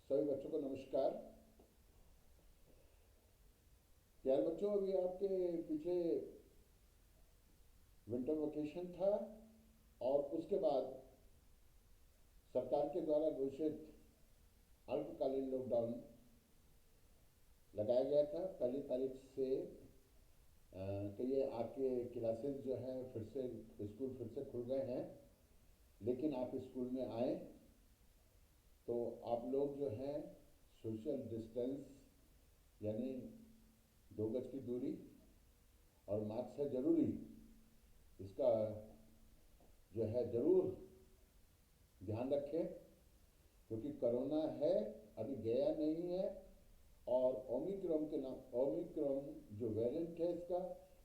सभी बच्चों को नमस्कार। यार बच्चों, अभी आपके पीछे विंटर वेकेशन था और उसके बाद सरकार के द्वारा घोषित अल्पकालीन लॉकडाउन लगाया गया था 1 तारीख से। कि ये आपके क्लासेस जो है फिर से स्कूल फिर से खुल गए हैं, लेकिन आप स्कूल में आए तो आप लोग जो हैं सोशल डिस्टेंस यानी 2 गज की दूरी और मास्क है ज़रूरी, इसका जो है ज़रूर ध्यान रखें, क्योंकि कोरोना है, अभी गया नहीं है। और ओमिक्रॉन जो वेरिएंट है इसका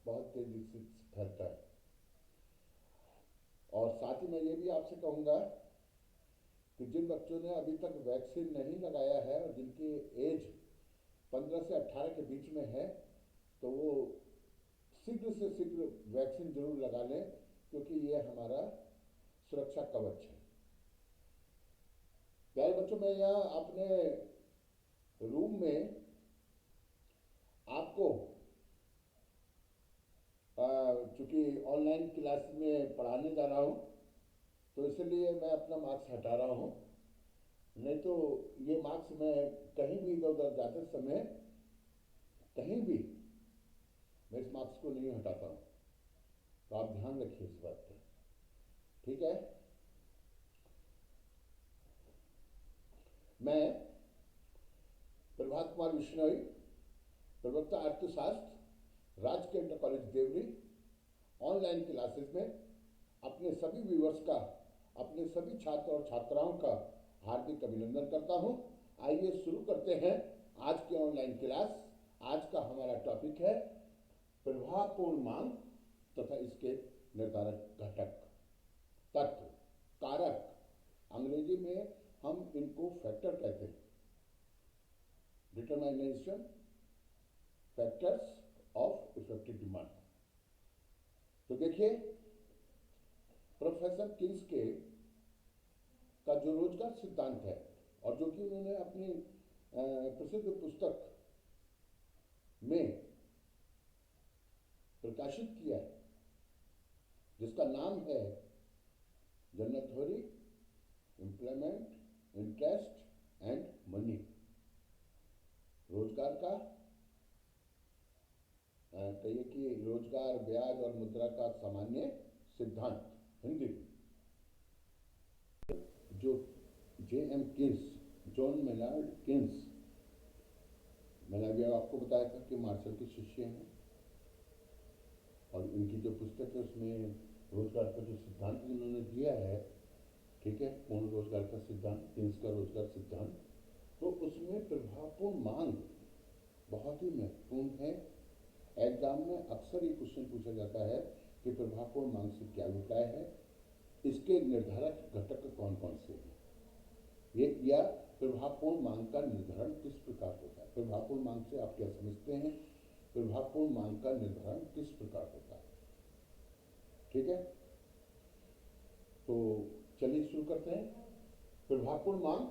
बहुत तेज़ी से फैलता है। और साथ ही मैं ये भी आपसे कहूँगा कि जिन बच्चों ने अभी तक वैक्सीन नहीं लगाया है और जिनकी एज 15 से 18 के बीच में है, तो वो शीघ्र से शीघ्र वैक्सीन जरूर लगा लें, क्योंकि ये हमारा सुरक्षा कवच है। प्यारे बच्चों, मैं यहाँ अपने रूम में आपको चूंकि ऑनलाइन क्लास में पढ़ाने जा रहा हूँ, तो इसलिए मैं अपना मार्क्स हटा रहा हूँ। नहीं तो ये मार्क्स मैं कहीं भी इधर उधर जाते समय कहीं भी मैं इस मार्क्स को नहीं हटाता हूँ। तो आप ध्यान रखिए इस बात का, ठीक है। मैं प्रभात कुमार बिश्नोई, प्रवक्ता अर्थशास्त्र, राजकीय inter college Devri, online classes में अपने सभी व्यूअर्स का, अपने सभी छात्र और छात्राओं का हार्दिक अभिनंदन करता हूं। आइए शुरू करते हैं आज की ऑनलाइन क्लास। आज का हमारा टॉपिक है प्रभावपूर्ण मांग तथा इसके निर्धारक घटक, तत्व, कारक। अंग्रेजी में हम इनको फैक्टर कहते हैं। डिटरमाइनेशन फैक्टर्स ऑफ इफेक्टिव डिमांड। तो देखिए, प्रोफेसर किन्स्के का जो रोजगार सिद्धांत है और जो कि उन्होंने अपनी प्रसिद्ध पुस्तक में प्रकाशित किया है, जिसका नाम है general theory, employment, interest and money. रोजगार का कहिए कि रोजगार, ब्याज और मुद्रा का सामान्य सिद्धांत, हिंदी में। जो J.M. Keynes, John Maynard Keynes, मैंने अभी आपको बताया था कि मार्शल के शिष्य हैं, और इनकी जो पुस्तक है उसमें रोजगार का जो सिद्धांत इन्होंने दिया है, ठीक है, पूर्ण रोजगार का सिद्धांत, किन्स का रोजगार सिद्धांत, तो उसमें प्रभावपूर्ण मांग बहुत ही महत्वपूर्ण है। एग्जाम में अक्सर ये क्वेश्चन पूछा जाता है कि प्रभावपूर्ण मांग से क्या अभिप्राय है, इसके निर्धारक घटक कौन कौन से हैं, ये या प्रभावपूर्ण मांग का निर्धारण किस प्रकार होता है। प्रभावपूर्ण मांग से आप क्या समझते हैं, प्रभावपूर्ण मांग का निर्धारण किस प्रकार होता है, ठीक है। तो चलिए शुरू करते हैं। प्रभावपूर्ण मांग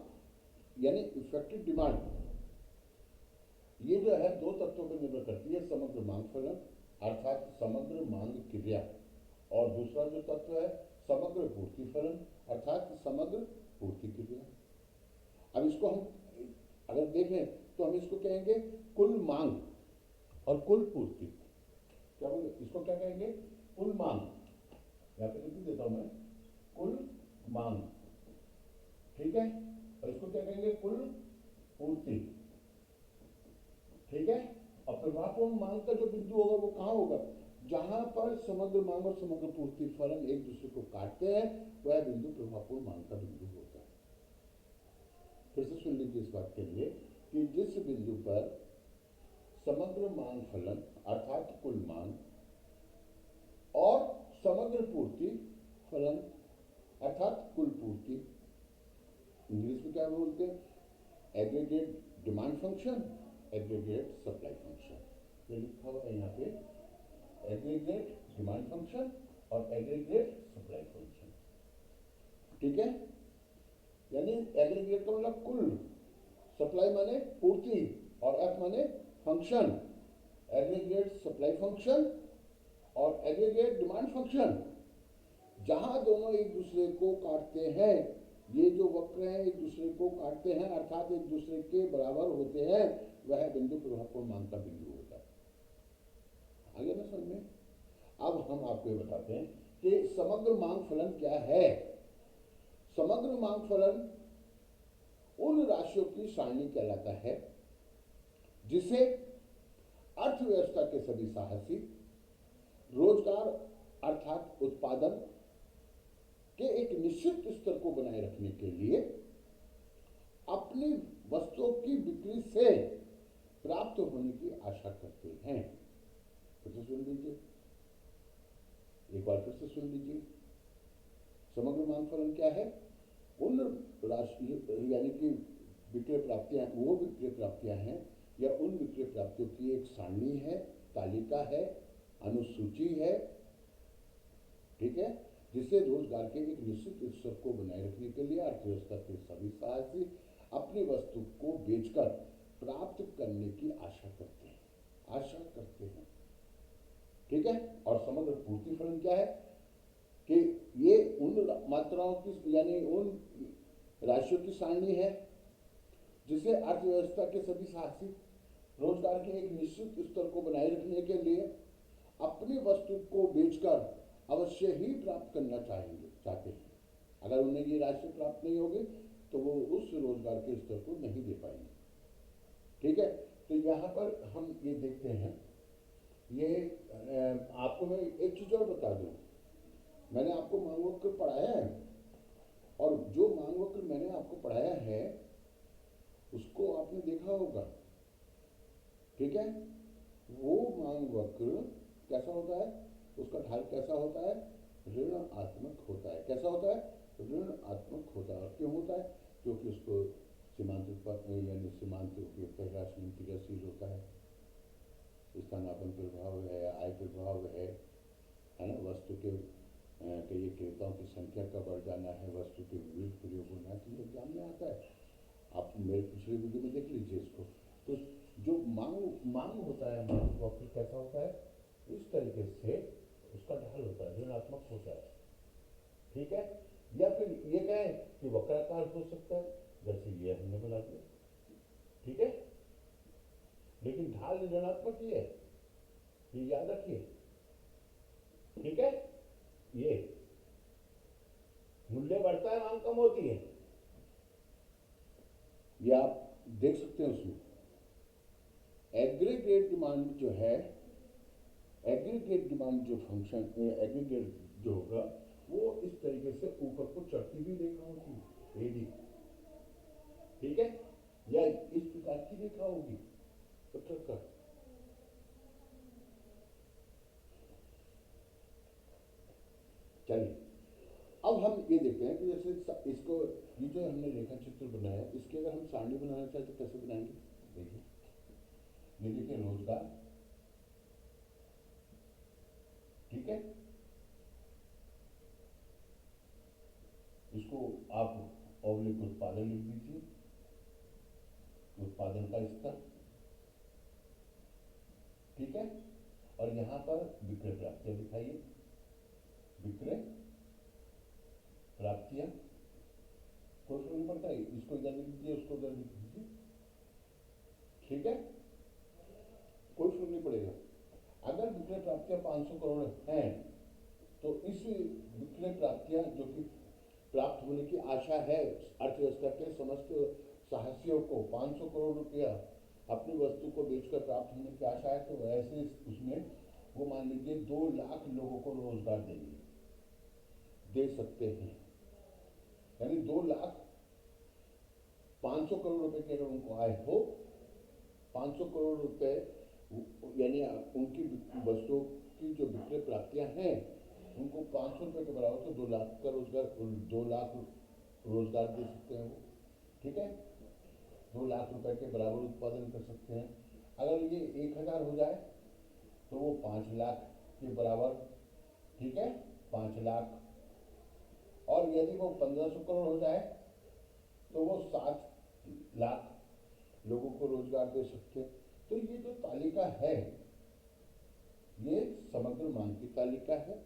यानी इफेक्टिव डिमांड, ये जो है दो तत्वों पर निर्भर करती है, समग्र मांग फलन अर्थात समग्र मांग क्रिया, और दूसरा जो तत्व है समग्र पूर्ति फलन अर्थात समग्र पूर्ति क्रिया। अब इसको हम अगर देखें तो हम इसको कहेंगे कुल मांग और कुल पूर्ति। क्या बोले, इसको क्या कहेंगे, कुल मांग, यहाँ पे लिख देता हूं मैं, कुल मांग, ठीक है, और इसको क्या कहेंगे, कुल पूर्ति, ठीक है। और प्रभावपूर्ण मांग का जो बिंदु होगा वो कहाँ होगा, जहां पर समग्र मांग और समग्र पूर्ति फलन एक दूसरे को काटते हैं, वह बिंदु प्रभावपूर्ण मांग का बिंदु होता है। फिर से सुन लीजिए इस बात के लिए कि जिस बिंदु पर समग्र मांग फलन अर्थात कुल मांग और समग्र पूर्ति फलन अर्थात कुल पूर्ति, इंग्लिश में क्या बोलते हैं, aggregate demand function, aggregate supply function, ये लिखा हुआ है यहाँ पे, एग्रीगेट डिमांड फंक्शन और एग्रीगेट सप्लाई फंक्शन, ठीक है। यानी एग्रीगेट का मतलब कुल, सप्लाई माने पूर्ति और एफ माने फंक्शन, एग्रीगेट सप्लाई फंक्शन और एग्रीगेट डिमांड फंक्शन। जहां दोनों एक दूसरे को काटते हैं, ये जो वक्र हैं एक दूसरे को काटते हैं अर्थात एक दूसरे के बराबर होते हैं, वह बिंदु प्रभावपूर्ण मांग का बिंदु होता है। आगे ना समझ में। अब हम आपको ये बताते हैं कि समग्र मांग फलन क्या है। समग्र मांग फलन उन राशियों की सारणी कहलाता है जिसे अर्थव्यवस्था के सभी साहसी रोजगार अर्थात उत्पादन के एक निश्चित स्तर को बनाए रखने के लिए अपनी वस्तुओं की बिक्री से प्राप्त होने की आशा करते हैं। फिर से सुन लीजिए, एक बार फिर से सुन लीजिए। समग्र मांग फलन क्या है? उन राशि यानी कि विक्रय प्राप्तियां, वो विक्रय प्राप्तियां हैं या उन विक्रय प्राप्तियों की एक सारणी है, तालिका है, अनुसूची है, ठीक है, जिसे रोजगार के एक निश्चित स्तर को बनाए रखने के लिए अर्थव्यवस्था के सभी साहसी अपनी वस्तु को बेचकर प्राप्त करने की आशा करते हैं, ठीक है। और समग्र पूर्ति फलन क्या है कि ये उन मात्राओं की यानी उन राशियों की सारणी है जिसे अर्थव्यवस्था के सभी साहसी रोजगार के एक निश्चित स्तर को बनाए रखने के लिए अपनी वस्तु को बेचकर अवश्य ही प्राप्त करना चाहते हैं। अगर उन्हें ये राशि प्राप्त नहीं होगी तो वो उस रोजगार के स्तर को नहीं दे पाएंगे, ठीक है। तो यहाँ पर हम ये देखते हैं, ये आपको मैं एक चीज और बता दूं, मैंने आपको मांग वक्र पढ़ाया है और जो मांग वक्र मैंने आपको पढ़ाया है उसको आपने देखा होगा, ठीक है। वो मांग वक्र कैसा होता है, उसका ढाल कैसा होता है, ऋणात्मक होता है। कैसा होता है? ऋणात्मक होता है। और क्यों होता है? क्योंकि उसको सीमांत यानी सीमांत उपयोगिता राशि में क्रियाशील होता है, स्थानापन्न प्रभाव है, आय प्रभाव है ना, वस्तु के कई क्रेताओं की संख्या का बढ़ जाना है, वस्तु के विविध प्रयोग होना है, तो ये एग्जाम में आता है। आप मेरे पिछले वीडियो में देख लीजिए इसको। तो जो मांग होता है, मांग वक्र कैसा होता है, इस तरीके से उसका ढाल होता है, ऋणात्मक होता है, ठीक है। या फिर ये कहें कि वक्राकार हो सकता है, जैसे ये हमने बना दिया, ठीक है, लेकिन ढाल ऋणात्मक ही है, ये याद रखिए, ठीक है। ये मूल्य बढ़ता है, मांग कम होती है, ये आप देख सकते हैं उसमें। एग्रीगेट डिमांड जो है, एग्रीगेट डिमांड जो फंक्शन एग्रीगेट जो होगा वो इस तरीके से ऊपर को चढ़ती हुई रेखा होगी, एडी, ठीक है, या इस प्रकार की रेखा होगी पत्थर का। चलिए अब हम ये देखते हैं कि जैसे इसको, ये जो हमने रेखा चित्र बनाया, इसकी अगर हम सारणी बनाना चाहें तो कैसे बनाएंगे? देखिए, ये देखिए रोजगार, ठीक है, इसको आप औलिक उत्पादन लिख दीजिए, उत्पादन का स्तर, ठीक है। और यहां पर विक्रय प्राप्तियां दिखाइए, विक्रय प्राप्तियां, कोई फर्क नहीं पड़ता है, इसको इधर लिख दीजिए, उसको उधर लिख दीजिए, ठीक है, कोई फर्क नहीं पड़ेगा। अगर विक्रय प्राप्तियां 500 करोड़ हैं तो इस विक्रय प्राप्तियां जो कि प्राप्त होने की आशा है अर्थव्यवस्था के समस्त साहसियों को, 500 करोड़ रुपया अपनी वस्तु को बेचकर प्राप्त होने की आशा है, तो ऐसे उसमें वो मान लीजिए 2 लाख लोगों को रोजगार दे सकते हैं, यानी 2 लाख 500 करोड़ रुपए की अगर उनको आय हो, 500 करोड़ रुपए यानी उनकी वस्तुओं की जो विक्रय प्राप्तियां हैं उनको 500 रुपए के बराबर, तो 2 लाख का रोजगार, 2 लाख रोजगार दे सकते हैं वो, ठीक है, 2 लाख रुपए के बराबर उत्पादन कर सकते हैं। अगर ये 1000 हो जाए तो वो 5 लाख के बराबर, ठीक है, 5 लाख। और यदि वो 1500 करोड़ हो जाए तो वो 7 लाख, लोगों को रोजगार दे सकते हैं। तो ये जो तालिका है ये समग्र मांग की तालिका है,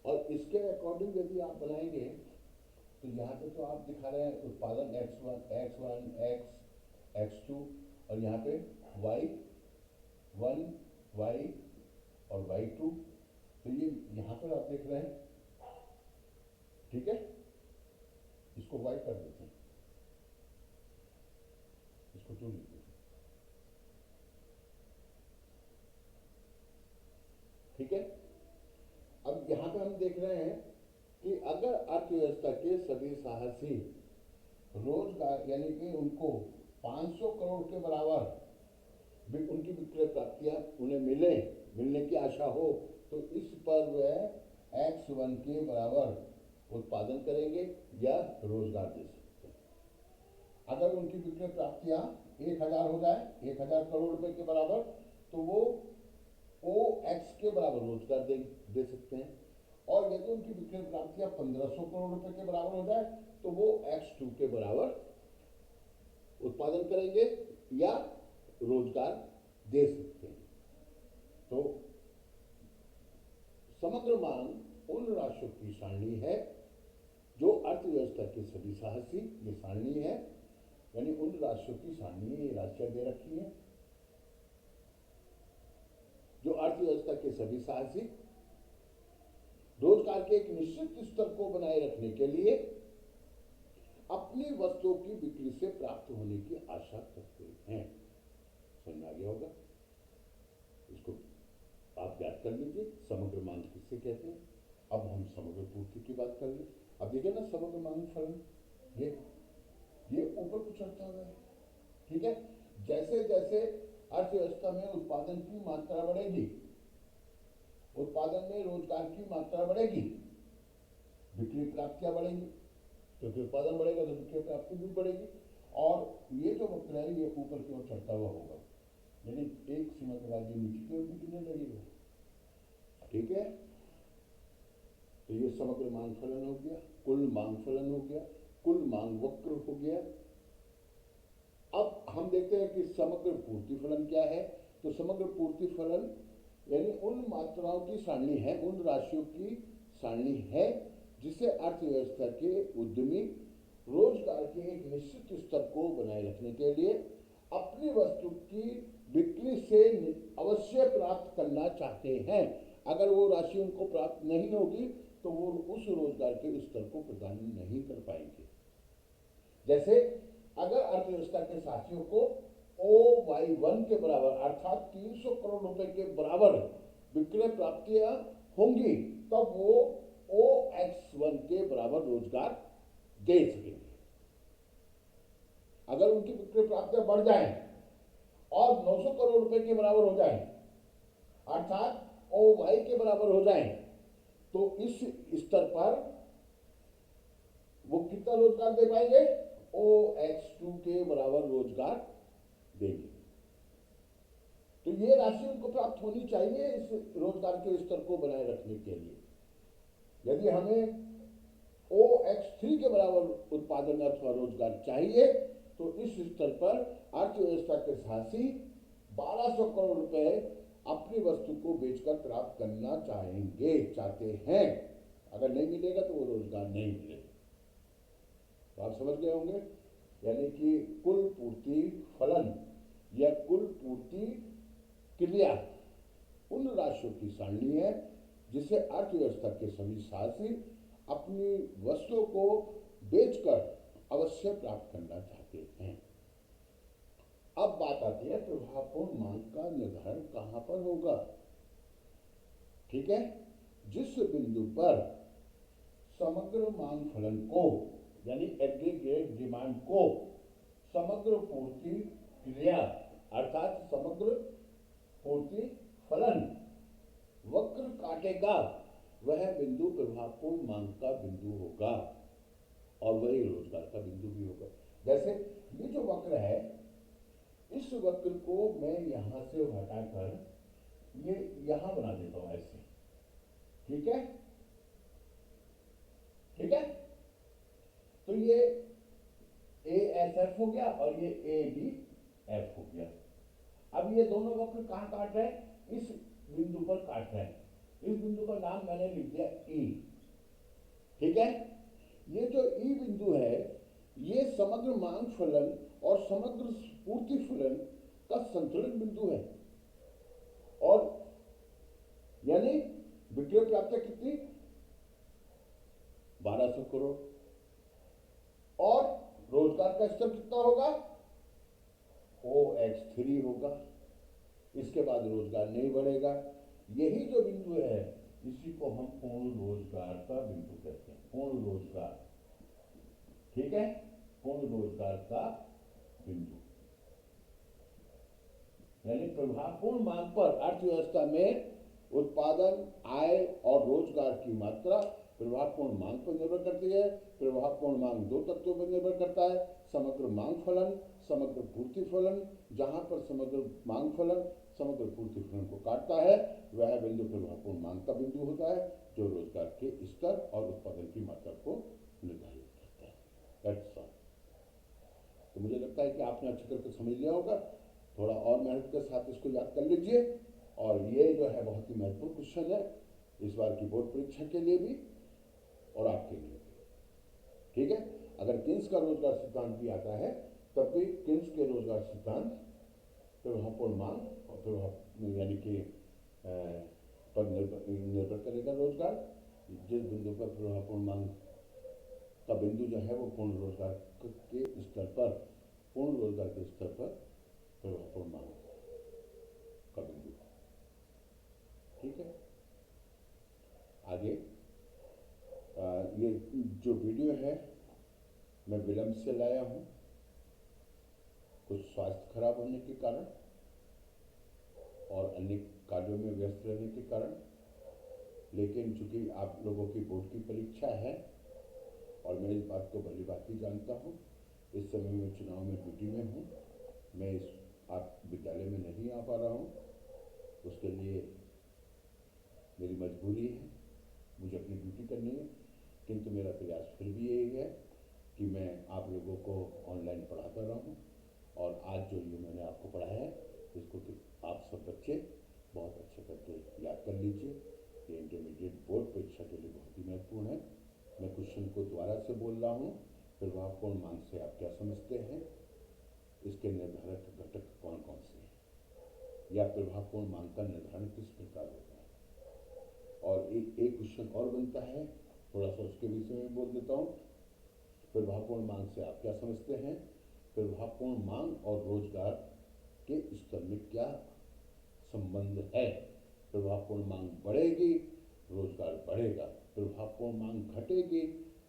और इसके अकॉर्डिंग यदि आप बनाएंगे तो यहाँ पे तो आप दिखा रहे हैं उत्पादन x1 x2 और यहाँ पे y1 y और y2, तो ये यहाँ पर आप देख रहे हैं, ठीक है। इसको y कर देते हैं, इसको 2 लिख देते हैं, ठीक है। अब यहाँ पे हम देख रहे हैं कि अगर अर्थव्यवस्था के सभी साहसी रोजगार यानी कि उनको 500 करोड़ के बराबर उनकी विक्रय प्राप्तियां उन्हें मिलने की आशा हो, तो इस पर वह x1 के बराबर उत्पादन करेंगे या रोजगार दे सकते हैं। अगर उनकी विक्रय प्राप्तियां 1000 हो जाए, 1000 करोड़ रुपए के बराबर, तो वो OX के बराबर रोजगार दे सकते हैं। और यदि उनकी विक्रय प्राप्तियां 1500 करोड़ रुपए के बराबर हो जाए तो वो X2 के बराबर उत्पादन करेंगे या रोजगार दे सकते हैं। तो समग्र मांग उन राशियों की सारणी है जो अर्थव्यवस्था के सभी साहसी, ये सारणी है, यानी उन राशियों की सारणी है, ये राशियां दे रखी है जो अर्थव्यवस्था के सभी साहसी रोजगार के एक निश्चित स्तर को बनाए रखने के लिए अपनी वस्तुओं की बिक्री से प्राप्त होने की आशा करते हैं। समझ में आ गया होगा? इसको आप याद कर लीजिए, समग्र मांग किससे कहते हैं। अब हम समग्र पूर्ति की बात कर लें। अब देखिए ना, समग्र मांग फलन ये ऊपर को चढ़ता हुआ है, ठीक है। जैसे जैसे अर्थव्यवस्था में उत्पादन की मात्रा बढ़ेगी, उत्पादन में रोजगार की मात्रा बढ़ेगी, बिक्री प्राप्तियां बढ़ेंगी, क्योंकि उत्पादन बढ़ेगा तो बिक्री प्राप्ति भी बढ़ेगी। और ये जो वक्र है ये ऊपर की ओर चढ़ता हुआ होगा, यानी एक सीमा के बाद ये नीचे की ओर भी गिरने लगेगा, ठीक है। तो ये समग्र मांग फलन हो गया, कुल मांग फलन हो गया, कुल मांग वक्र हो गया। अब हम देखते हैं कि समग्र पूर्ति फलन क्या है। तो समग्र पूर्ति फलन यानी उन मात्राओं की सारणी है, उन राशियों की सारणी है जिसे अर्थव्यवस्था के उद्यमी रोजगार के एक निश्चित स्तर को बनाए रखने के लिए अपनी वस्तु की बिक्री से अवश्य प्राप्त करना चाहते हैं। अगर वो राशि उनको प्राप्त नहीं होगी तो वो उस रोजगार के स्तर को प्रदान नहीं कर पाएंगे। जैसे अगर अर्थव्यवस्था के साथियों को OY1 के बराबर अर्थात 300 करोड़ रुपए के बराबर विक्रय प्राप्तियां होंगी, तब वो OX1 के बराबर रोजगार दे सकेंगे। अगर उनकी विक्रय प्राप्तियां बढ़ जाएं और 900 करोड़ रुपए के बराबर हो जाएं, अर्थात OY के बराबर हो जाएं, तो इस स्तर पर वो कितना रोजगार दे पाएंगे? OX2 के बराबर रोजगार देंगे। तो ये राशि उनको प्राप्त होनी चाहिए इस रोजगार के स्तर को बनाए रखने के लिए। यदि हमें OX3 के बराबर उत्पादन अथवा रोजगार चाहिए तो इस स्तर पर अर्थव्यवस्था के साहसी 1200 करोड़ रुपए अपनी वस्तु को बेचकर प्राप्त करना चाहते हैं। अगर नहीं मिलेगा तो वो रोजगार नहीं मिलेगा। तो आप समझ गए होंगे, यानी कि कुल पूर्ति फलन या कुल पूर्ति क्रिया उन राशियों की सारणी है जिसे अर्थव्यवस्था के सभी साहसी अपनी वस्तुओं को बेचकर अवश्य प्राप्त करना चाहते हैं। अब बात आती है प्रभावपूर्ण मांग का निर्धारण कहां पर होगा। ठीक है, जिस बिंदु पर समग्र मांग फलन को यानी एग्रीगेट डिमांड को समग्र पूर्ति क्रिया अर्थात समग्र पूर्ति फलन वक्र काटेगा, वह बिंदु प्रभावपूर्ण मांग का बिंदु होगा और वही रोजगार का बिंदु भी होगा। जैसे ये जो वक्र है, इस वक्र को मैं यहां से हटाकर ये यहां बना देता हूं ऐसे, ठीक है, ठीक है। तो ये ASF हो गया और ये AB एफ हो गया। अब ये दोनों वक्र कहाँ काट रहे हैं? इस बिंदु पर काट रहे हैं। इस बिंदु का नाम मैंने लिख दिया ई। ठीक है, ये जो ई बिंदु है ये समग्र मांग फलन और समग्र पूर्ति फलन का संतुलन बिंदु है। और यानी विक्रय प्राप्ति कितनी? 1200 करोड़। और रोजगार का स्तर कितना होगा? OH3 होगा। इसके बाद रोजगार नहीं बढ़ेगा। यही जो बिंदु है इसी को हम पूर्ण रोजगार का बिंदु कहते हैं। पूर्ण रोजगार, ठीक है, पूर्ण रोजगार का बिंदु। यानी प्रभावपूर्ण मांग पर अर्थव्यवस्था में उत्पादन, आय और रोजगार की मात्रा प्रभावपूर्ण मांग पर निर्भर करती है। प्रभावपूर्ण मांग दो तत्वों पर निर्भर करता है, समग्र मांग फलन, समग्र पूर्ति फलन। जहां पर समग्र मांग फलन समग्र पूर्ति फलन को काटता है वह बिंदु प्रभावपूर्ण मांग का बिंदु होता है, जो रोजगार के स्तर और उत्पादन की मात्रा को निर्धारित करता है। That's all. तो मुझे लगता है कि आपने अच्छी तरह से समझ लिया होगा। थोड़ा और मेहनत के साथ इसको याद कर लीजिए। और ये जो है बहुत ही महत्वपूर्ण क्वेश्चन है इस बार की बोर्ड परीक्षा के लिए भी और आपके लिए भी। ठीक है, अगर किन्स का रोजगार सिद्धांत भी आता है तब भी किन्स के रोजगार सिद्धांत प्रभावपूर्ण मांग और प्रभाव यानी कि पर निर्भर करेगा रोजगार। जिस बिंदु पर प्रभावपूर्ण मांग का बिंदु जो है वो पूर्ण रोजगार के स्तर पर, पूर्ण रोजगार के स्तर पर प्रभावपूर्ण मांग का बिंदु। ठीक है, आगे ये जो वीडियो है मैं विलंब से लाया हूँ, कुछ स्वास्थ्य खराब होने के कारण और अन्य कार्यों में व्यस्त रहने के कारण। लेकिन चूंकि आप लोगों की बोर्ड की परीक्षा है और मैं इस बात को भली भांति जानता हूँ, इस समय मैं चुनाव में ड्यूटी में हूँ, मैं इस आप विद्यालय में नहीं आ पा रहा हूँ, उसके लिए मेरी मजबूरी है, मुझे अपनी ड्यूटी करनी है। किंतु मेरा प्रयास फिर भी यही है कि मैं आप लोगों को ऑनलाइन पढ़ाता रहूं। और आज जो ये मैंने आपको पढ़ाया है इसको कि आप सब बच्चे बहुत अच्छे करके याद कर लीजिए। ये इंटरमीडिएट बोर्ड परीक्षा के लिए बहुत ही महत्वपूर्ण है। मैं क्वेश्चन को दोबारा से बोल रहा हूँ। प्रभावपूर्ण मांग से आप क्या समझते हैं? इसके निर्धारक घटक कौन कौन से हैं? या प्रभावपूर्ण मांग का निर्धारण किस प्रकार होता है? और एक क्वेश्चन और बनता है, थोड़ा सा उसके विषय में बोल देता हूँ। प्रभावपूर्ण मांग से आप क्या समझते हैं? प्रभावपूर्ण मांग और रोजगार के स्तर में क्या संबंध है? प्रभावपूर्ण मांग बढ़ेगी, रोजगार बढ़ेगा। प्रभावपूर्ण मांग घटेगी,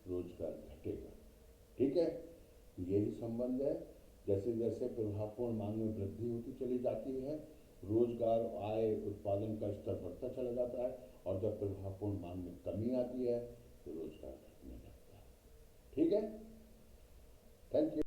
रोजगार घटेगा। ठीक है, यही संबंध है। जैसे जैसे प्रभावपूर्ण मांग में वृद्धि होती चली जाती है, रोजगार, आय, उत्पादन का स्तर बढ़ता चला जाता है। और जब प्रभावपूर्ण मांग में कमी आती है तो रोजगार घटने लगता है। ठीक है, थैंक यू।